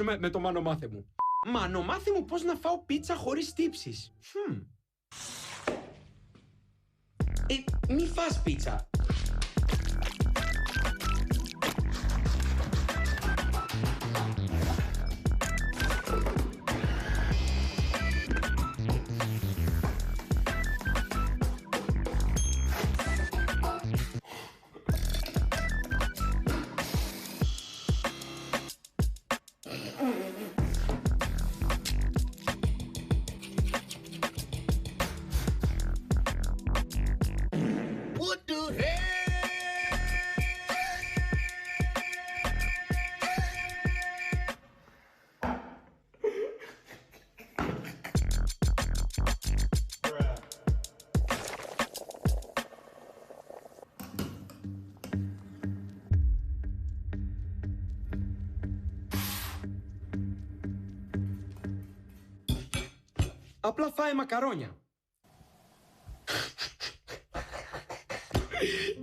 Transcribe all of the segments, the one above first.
με το Μάνο μάθε μου. Μάνο μάθε μου πώς να φάω πίτσα χωρίς τύψεις. Μη φας πίτσα. Απλά φάει μακαρόνια.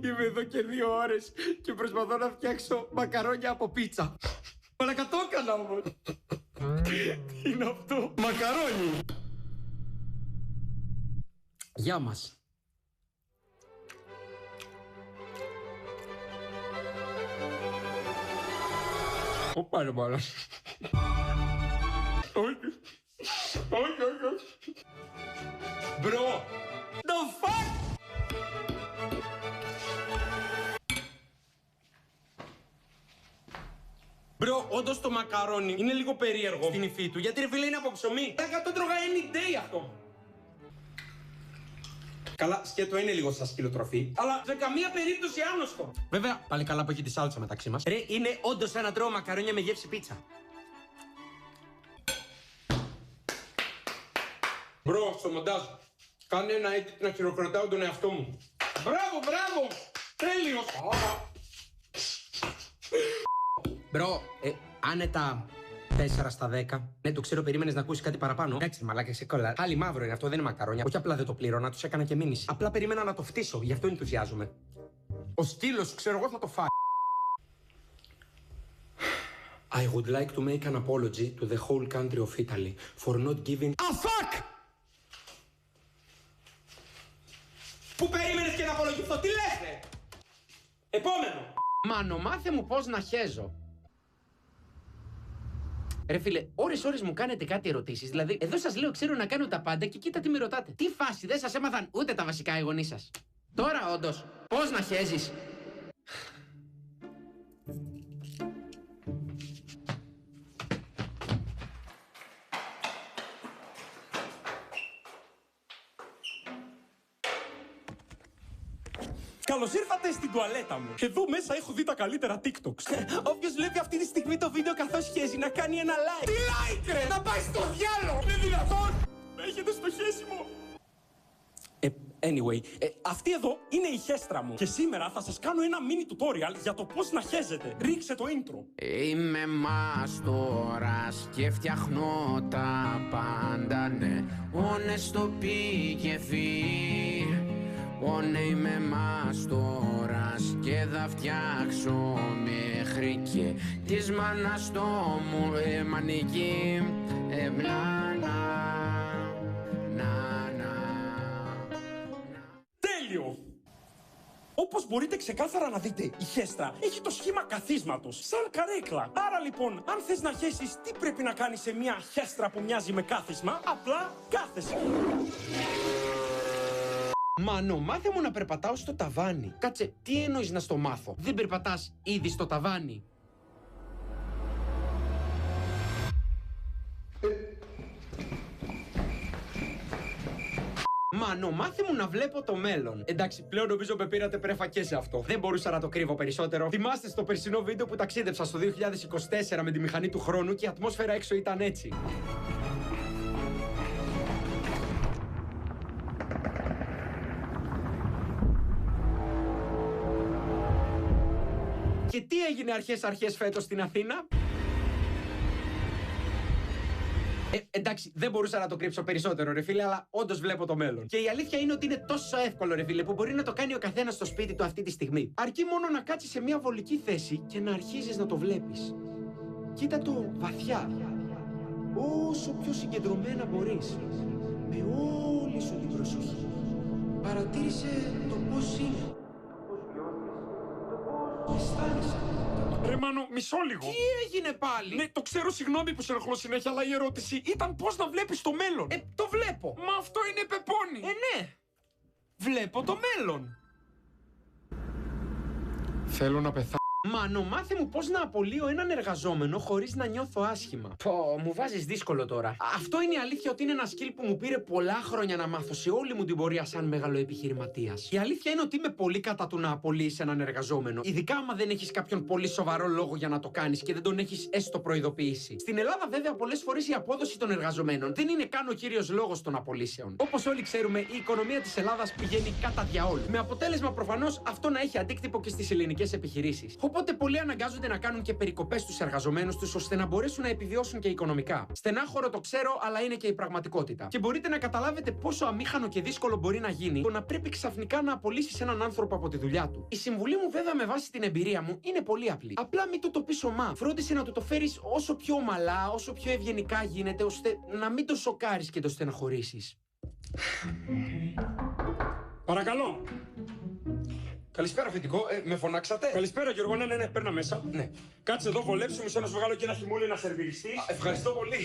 Είμαι εδώ και 2 ώρες και προσπαθώ να φτιάξω μακαρόνια από πίτσα. Μαλάκα το έκανα όμως. Τι είναι αυτό? Μακαρόνι. Γεια μας. Ωπα ρε μάλλον. Όχι. Bro, the fuck? Bro, όντως το μακαρόνι είναι λίγο περίεργο στην υφή του. Γιατί ρε φίλε είναι από ψωμί. Το τρώγα any day αυτό. Καλά, σκέτο είναι λίγο σαν σκυλοτροφή, αλλά σε καμία περίπτωση άνοστο. Βέβαια, πάλι καλά που έχει τη σάλτσα μεταξύ μας. Ρε, είναι όντως σαν να τρώω μακαρόνια με γεύση πίτσα. Μπρο, στο μοντάζ, κάνε ένα edit να χειροκροτάω τον εαυτό μου. Μπράβο, τέλειος. Μπρο, άνετα 4 στα 10. Ναι, το ξέρω, περίμενες να ακούσεις κάτι παραπάνω. Εντάξει, μαλάκα, σε κόλλα. Χάλι μαύρο είναι αυτό, δεν είναι μακαρόνια. Όχι απλά δεν το πλήρωνα, τους έκανα και μήνυση. Απλά περίμενα να το φτύσω, γι' αυτό ενθουσιάζομαι. Ο σκύλος, ξέρω εγώ, θα το φάει. I would like to make an apology to the whole country of Italy for not giving a fuck! Πού περίμενες και να απολογηθώ, τι λες ρε! Επόμενο! Μάνο, μάθε μου πώς να χέζω. Ρε φίλε, ώρες μου κάνετε κάτι ερωτήσεις. Δηλαδή, εδώ σας λέω ξέρω να κάνω τα πάντα και κοίτα τι με ρωτάτε. Τι φάση, δεν σας έμαθαν ούτε τα βασικά οι γονείς σας. Τώρα όντως, πώς να χέζεις. Καλώς ήρθατε στην τουαλέτα μου. Εδώ μέσα έχω δει τα καλύτερα TikToks. Όποιος βλέπει αυτή τη στιγμή το βίντεο καθώς χέζει να κάνει ένα like. Τι like ρε! Να πάει στο διάλο! Είναι δυνατόν! Έχετε στο χέσιμο! Anyway, αυτή εδώ είναι η χέστρα μου. Και σήμερα θα σας κάνω ένα mini tutorial για το πώς να χέζετε. Ρίξε το intro. Είμαι μάστορας και φτιαχνώ τα πάντα, ναι. Όνε στο πι και φι. Όνε είμαι μάστορας και θα φτιάξω μέχρι και της μάνας το μου μανική. Τέλειο! Όπως μπορείτε ξεκάθαρα να δείτε, η χέστρα έχει το σχήμα καθίσματος, σαν καρέκλα. Άρα λοιπόν, αν θες να χέσεις, τι πρέπει να κάνεις σε μια χέστρα που μοιάζει με κάθισμα? Απλά κάθεσαι. Μάνο, μάθε μου να περπατάω στο ταβάνι. Κάτσε, τι εννοείς να στο μάθω? Δεν περπατάς ήδη στο ταβάνι? Μάνο, μάθε μου να βλέπω το μέλλον. Εντάξει, πλέον νομίζω με πήρατε πρέφα και σε αυτό. Δεν μπορούσα να το κρύβω περισσότερο. Θυμάστε στο περσινό βίντεο που ταξίδεψα στο 2024 με τη μηχανή του χρόνου και η ατμόσφαιρα έξω ήταν έτσι. Και τι έγινε αρχές φέτος στην Αθήνα? Εντάξει, δεν μπορούσα να το κρύψω περισσότερο, ρε φίλε, αλλά όντως βλέπω το μέλλον. Και η αλήθεια είναι ότι είναι τόσο εύκολο, ρε φίλε, που μπορεί να το κάνει ο καθένας στο σπίτι του αυτή τη στιγμή. Αρκεί μόνο να κάτσεις σε μια βολική θέση και να αρχίζεις να το βλέπεις. Κοίτα το βαθιά. Όσο πιο συγκεντρωμένα μπορείς. Με όλη σου την προσοχή. Παρατήρησε το πώς είναι. Το πώς βιώνεις. Το πώς αισθάνεσαι. Ρε Μάνο, μισό λίγο. Τι έγινε πάλι? Ναι, το ξέρω, συγγνώμη που σε ενοχλώ συνέχεια, αλλά η ερώτηση ήταν πώς να βλέπεις το μέλλον. Το βλέπω. Μα αυτό είναι πεπόνι. Ναι. Βλέπω το μέλλον. Θέλω να πεθάνω. Μάνο, μάθε μου πώς να απολύω έναν εργαζόμενο χωρίς να νιώθω άσχημα. Πω, μου βάζεις δύσκολο τώρα. Αυτό είναι η αλήθεια ότι είναι ένα skill που μου πήρε πολλά χρόνια να μάθω σε όλη μου την πορεία σαν μεγαλοεπιχειρηματίας. Η αλήθεια είναι ότι είμαι πολύ κατά του να απολύεις έναν εργαζόμενο. Ειδικά άμα δεν έχεις κάποιον πολύ σοβαρό λόγο για να το κάνεις και δεν τον έχεις έστω προειδοποιήσει. Στην Ελλάδα, βέβαια, πολλές φορές η απόδοση των εργαζομένων δεν είναι καν ο κύριος λόγος των απολύσεων. Όπως όλοι ξέρουμε, η οικονομία της Ελλάδας πηγαίνει κατά διαόλου. Με αποτέλεσμα προφανώς αυτό να έχει αντίκτυπο και στις ελληνικές επιχειρήσεις. Οπότε πολλοί αναγκάζονται να κάνουν και περικοπές στους εργαζομένους τους ώστε να μπορέσουν να επιβιώσουν και οικονομικά. Στενάχωρο το ξέρω, αλλά είναι και η πραγματικότητα. Και μπορείτε να καταλάβετε πόσο αμήχανο και δύσκολο μπορεί να γίνει το να πρέπει ξαφνικά να απολύσεις έναν άνθρωπο από τη δουλειά του. Η συμβουλή μου, βέβαια, με βάση την εμπειρία μου, είναι πολύ απλή. Απλά μην του το πεις ομά. Φρόντισε να του το φέρεις όσο πιο ομαλά, όσο πιο ευγενικά γίνεται, ώστε να μην το σοκάρεις και το στεναχωρήσεις. Παρακαλώ. Καλησπέρα, αφεντικό. Με φωνάξατε? Καλησπέρα, Γιώργο. Ναι, παίρνα μέσα. Ναι. Κάτσε εδώ, βολέψου μου, να σου βγάλω και ένα χυμούλι να σερβιριστεί. Ευχαριστώ πολύ.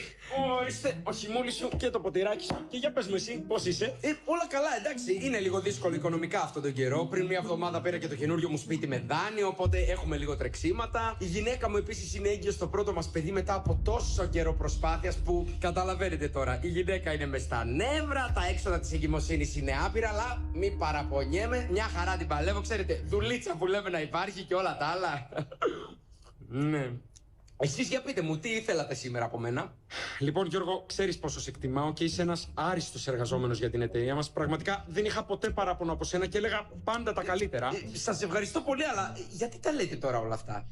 Ορίστε, ο χυμούλης σου και το ποτηράκι σου. Και για πες μου εσύ, πώς είσαι? Όλα καλά, εντάξει. Είναι λίγο δύσκολο οικονομικά αυτόν τον καιρό. Πριν μια εβδομάδα πήρα και το καινούριο μου σπίτι με δάνειο, οπότε έχουμε λίγο τρεξίματα. Η γυναίκα μου επίσης είναι έγκυος στο πρώτο μας παιδί μετά από τόσο καιρό προσπάθειας που καταλαβαίνετε τώρα. Η γυναίκα είναι μες στα νεύρα, τα έξοδα της εγκυμοσύνης είναι άπειρα, αλλά μη παραπονιέμαι. Μια χαρά την παλεύω, ξέρετε. Δουλίτσα που λέμε να υπάρχει και όλα τα άλλα. Ναι. Εσείς για πείτε μου, τι ήθελατε σήμερα από μένα? Λοιπόν, Γιώργο, ξέρεις πόσο σε εκτιμάω και είσαι ένας άριστος εργαζόμενος για την εταιρεία μας. Πραγματικά δεν είχα ποτέ παράπονο από σένα και έλεγα πάντα τα καλύτερα. Σας ευχαριστώ πολύ, αλλά γιατί τα λέτε τώρα όλα αυτά?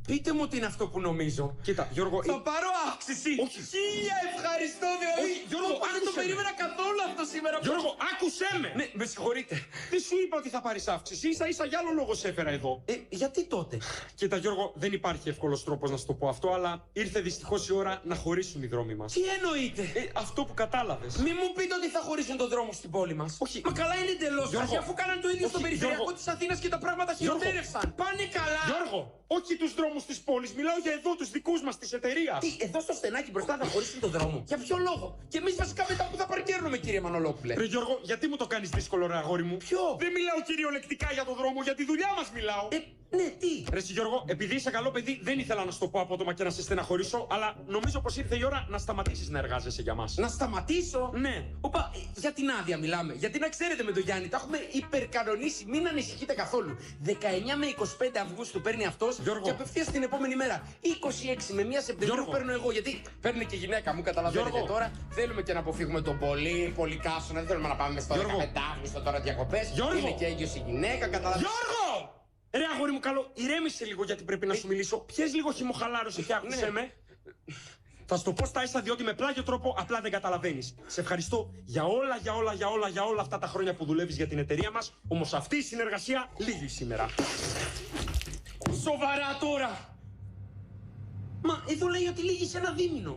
Πείτε μου τι είναι αυτό που νομίζω. Κοίτα, Γιώργο. Θα πάρω αύξηση! Όχι. 1000 ευχαριστώ, διότι. Όχι, Γιώργο, δεν το περίμενα καθόλου αυτό σήμερα. Γιώργο, άκουσέ με! Ναι, με συγχωρείτε. Δεν σου είπα ότι θα πάρεις αύξηση. Ίσα-ίσα για άλλο λόγο σε έφερα εδώ. Γιατί τότε? Κοίτα, Γιώργο, δεν υπάρχει εύκολος τρόπος να σου το πω αυτό, αλλά ήρθε δυστυχώς η ώρα να χωρίσουν οι δρόμοι μας. Τι εννοείτε? Αυτό που κατάλαβες. Μη μου πείτε ότι θα χωρίσουν τον δρόμο στην πόλη μας. Όχι. Μα καλά είναι εντελώς. Γιώργο. Αφού κάναν το ίδιο Όχι, στο περιφερειακό Γιώργο. της Αθήνας και τα πράγματα χειροτέρευσαν. Πάνε καλά. Γιώργο, όχι τους δρόμους της πόλης, μιλάω για εδώ τους δικούς μας της εταιρείας. Τι, εδώ στο στενάκι μπροστά θα χωρίσουν τον δρόμο? Για ποιο λόγο? Και εμείς βασικά μετά που θα παρκέρνουμε, κύριε Μανολόπουλε. Ρε Γιώργο, γιατί μου το κάνεις δύσκολο, ρε αγόρι μου? Ποιο? Δεν μιλάω κυριολεκτικά για τον δρόμο, για τη δουλειά μας μιλάω. Ναι, τι? Ρε εσύ, Γιώργο, επειδή είσαι καλό παιδί, δεν ήθελα να σου το πω απότομα και να σε στεναχωρήσω, αλλά νομίζω πως ήρθε η ώρα να σταματήσεις να εργάζεσαι για μας. Να σταματήσω? Ναι. Οπα, για την άδεια μιλάμε. Γιατί να ξέρετε με τον Γιάννη, τα έχουμε υπερκανονίσει, μην ανησυχείτε καθόλου. 19 με 25 Αυγούστου παίρνει αυτός Γιώργο. και απευθείας την επόμενη μέρα. 26 με 1 Σεπτεμβρίου Γιώργο. παίρνω εγώ. Γιατί παίρνει και η γυναίκα μου, καταλαβαίνετε Γιώργο. τώρα. Θέλουμε και να αποφύγουμε τον πολύ καύσωνα. Δεν θέλουμε να πάμε στο Γιώργο. 15 τώρα διακοπές. Γιώργο. Είναι και έγκυος η γυναίκα, καταλαβαίνετε. Γιώργο! Ρε αγόρι μου καλό, ηρέμησε λίγο γιατί πρέπει να σου μιλήσω. Πιες λίγο χυμοχαλάρωση και άκουσέ Ναι. με. Θα σου το πω στα ίσα διότι με πλάγιο τρόπο απλά δεν καταλαβαίνεις. Σε ευχαριστώ για όλα αυτά τα χρόνια που δουλεύεις για την εταιρεία μας. Όμως αυτή η συνεργασία λύγει σήμερα. Σοβαρά τώρα! Μα εδώ λέει ότι λύγει σε ένα δίμηνο.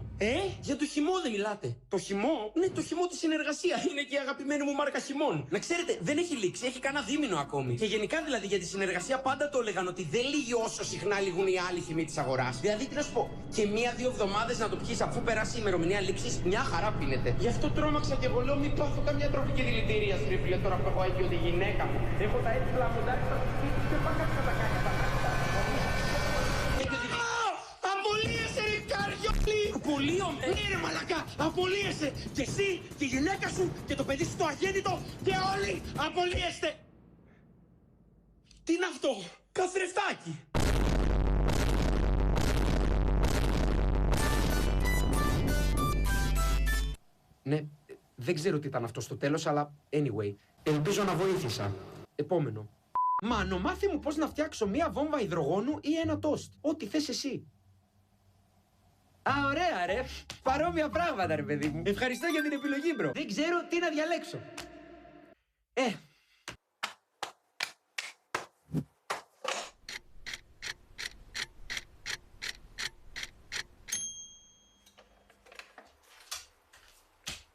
Για το χυμό δεν μιλάτε? Το χυμό. Ναι, το χυμό τη συνεργασία. Είναι και η αγαπημένη μου μάρκα χυμών. Να ξέρετε, δεν έχει λήξει, έχει κανένα δίμηνο ακόμη. Και γενικά δηλαδή για τη συνεργασία πάντα το έλεγαν ότι δεν λύγει όσο συχνά λύγουν οι άλλοι χυμοί τη αγορά. Δηλαδή, τι να σου πω, και 1-2 εβδομάδες να το πιεις αφού περάσει η ημερομηνία λήξη, μια χαρά πίνεται. Γι' αυτό τρόμαξα και εγώ λέω: μην πάθω καμιά τροφή και δηλητηρία στρίφιλε τώρα που έχω άγγιο τη γυναίκα μου. Έχω τα έτοιμα μου εντάξει στα σπίτι και πάω κάτι να τα κάνει αυτά. Απολύεσαι, ρε καριόλι! Απολύομαι! Ναι, ρε μαλακά! Απολύεσαι! Και εσύ, και η γυναίκα σου, και το παιδί σου το αγέννητο, και όλοι απολύεστε! Τι είναι αυτό? Καθρεφτάκι! Ναι, δεν ξέρω τι ήταν αυτό στο τέλος, αλλά anyway. Ελπίζω να βοήθησα. Επόμενο. Μάνο, μάθε μου πώς να φτιάξω μία βόμβα υδρογόνου ή ένα τόστ. Ό,τι θες εσύ. Α, ωραία ρε. Παρόμοια πράγματα ρε παιδί μου. Ευχαριστώ για την επιλογή, μπρο. Δεν ξέρω τι να διαλέξω.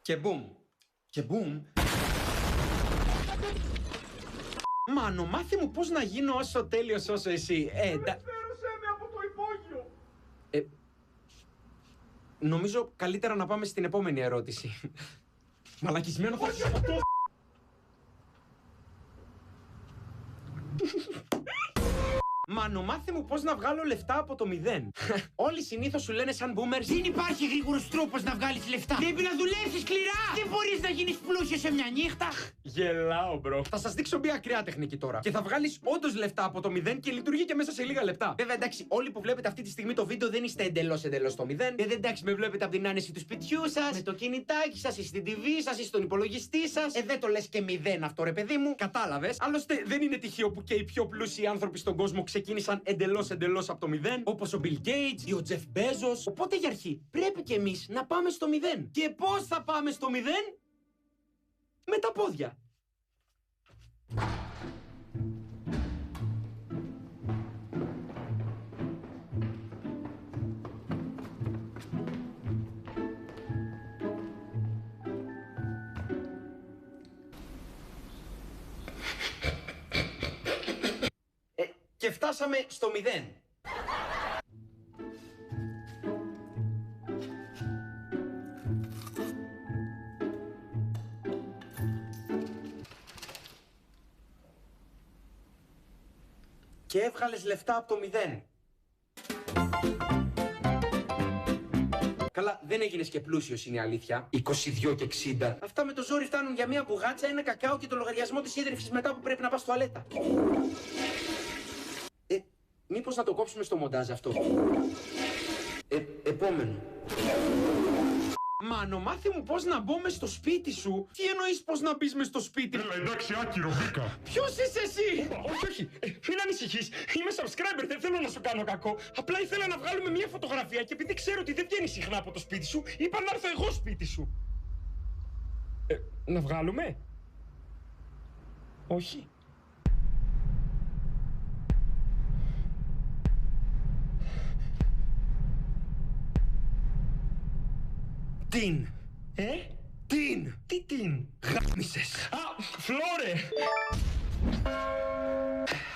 Και μπουμ. Και μπουμ. Μάνο, μάθε μου πώς να γίνω όσο τέλειος όσο εσύ. Φέρωσέ με από το υπόγειο. Νομίζω καλύτερα να πάμε στην επόμενη ερώτηση. Μαλακισμένο θα σε σκοτώσω. Μάνο, μάθε μου πώς να βγάλω λεφτά από το 0. Όλοι συνήθως σου λένε σαν boomers. Δεν υπάρχει γρήγορος τρόπος να βγάλεις λεφτά. Πρέπει να δουλέψεις σκληρά. Δεν μπορείς να γίνεις πλούσιος σε μια νύχτα. Γελάω, μπρο. Θα σας δείξω μια ακραία τεχνική τώρα. Και θα βγάλεις όντως λεφτά από το 0 και λειτουργεί και μέσα σε λίγα λεπτά. Βέβαια, εντάξει, όλοι που βλέπετε αυτή τη στιγμή το βίντεο δεν είστε εντελώς στο 0. Δεν εντάξει, με βλέπετε από την άνεση του σπιτιού σας, με το κινητάκι σας, ή στην TV σας, ή στον υπολογιστή σας. Δεν το λες και 0 αυτό, ρε παιδί μου. Κατάλαβες. Άλλωστε, δεν είναι τυχαίο που και οι πιο πλούσιοι άνθρωποι στον κόσμο ξεκίνησαν εντελώς από το 0. Όπως ο Bill Gates ή ο Jeff Bezos. Οπότε για αρχή πρέπει και εμείς να πάμε στο 0. Και πώς θα πάμε στο 0? Με τα πόδια. Και φτάσαμε στο 0. Και έβγαλες λεφτά από το 0. Καλά, δεν έγινες και πλούσιος, είναι η αλήθεια. 22 και 60. Αυτά με το ζόρι φτάνουν για μια μπουγάτσα, ένα κακάο και το λογαριασμό της ίδρυυσης μετά που πρέπει να πας τουαλέτα. Μήπως να το κόψουμε στο μοντάζ αυτό. Επόμενο. Μάνο, μάθε μου πώς να μπω μες στο σπίτι σου. Τι εννοείς πώς να μπεις μες στο σπίτι μου? Έλα, εντάξει, άκυρο, μπήκα. Ποιος είσαι εσύ? Όχι. Μην ανησυχείς. Είμαι subscriber, δεν θέλω να σου κάνω κακό. Απλά ήθελα να βγάλουμε μια φωτογραφία και επειδή ξέρω ότι δεν βγαίνεις συχνά από το σπίτι σου, είπα να έρθω εγώ σπίτι σου. Να βγάλουμε? Όχι. Την. Την. Τι την? Γάμισες. Α, Φλόρε.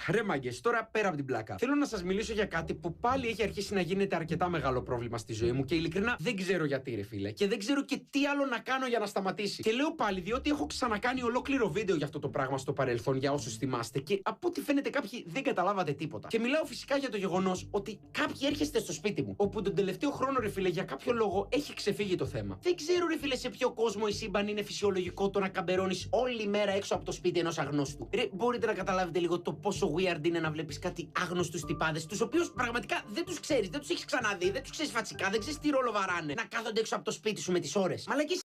Ρε μάγκες, τώρα πέρα από την πλάκα. Θέλω να σας μιλήσω για κάτι που πάλι έχει αρχίσει να γίνεται αρκετά μεγάλο πρόβλημα στη ζωή μου και ειλικρινά δεν ξέρω γιατί, ρε φίλε. Και δεν ξέρω και τι άλλο να κάνω για να σταματήσει. Και λέω πάλι διότι έχω ξανακάνει ολόκληρο βίντεο για αυτό το πράγμα στο παρελθόν για όσους θυμάστε και από ό,τι φαίνεται κάποιοι δεν καταλάβατε τίποτα. Και μιλάω φυσικά για το γεγονός ότι κάποιοι έρχεστε στο σπίτι μου, όπου τον τελευταίο χρόνο, ρε φίλε, για κάποιο λόγο έχει ξεφύγει το θέμα. Δεν ξέρω, ρε φίλε, σε ποιο κόσμο η σύμπαν είναι φυσιολογικό το να καμπερώνεις όλη μέρα έξω από το σπίτι ενός αγνώστου. Ρε, μπορείτε να καταλάβετε λίγο το πόσο weird είναι να βλέπεις κάτι άγνωστους τυπάδες, τους οποίους πραγματικά δεν τους ξέρεις, δεν τους έχεις ξαναδεί, δεν τους ξέρεις φατσικά, δεν ξέρεις τι ρόλο βαράνε. Να κάθονται έξω από το σπίτι σου με τις ώρες. Μαλακές,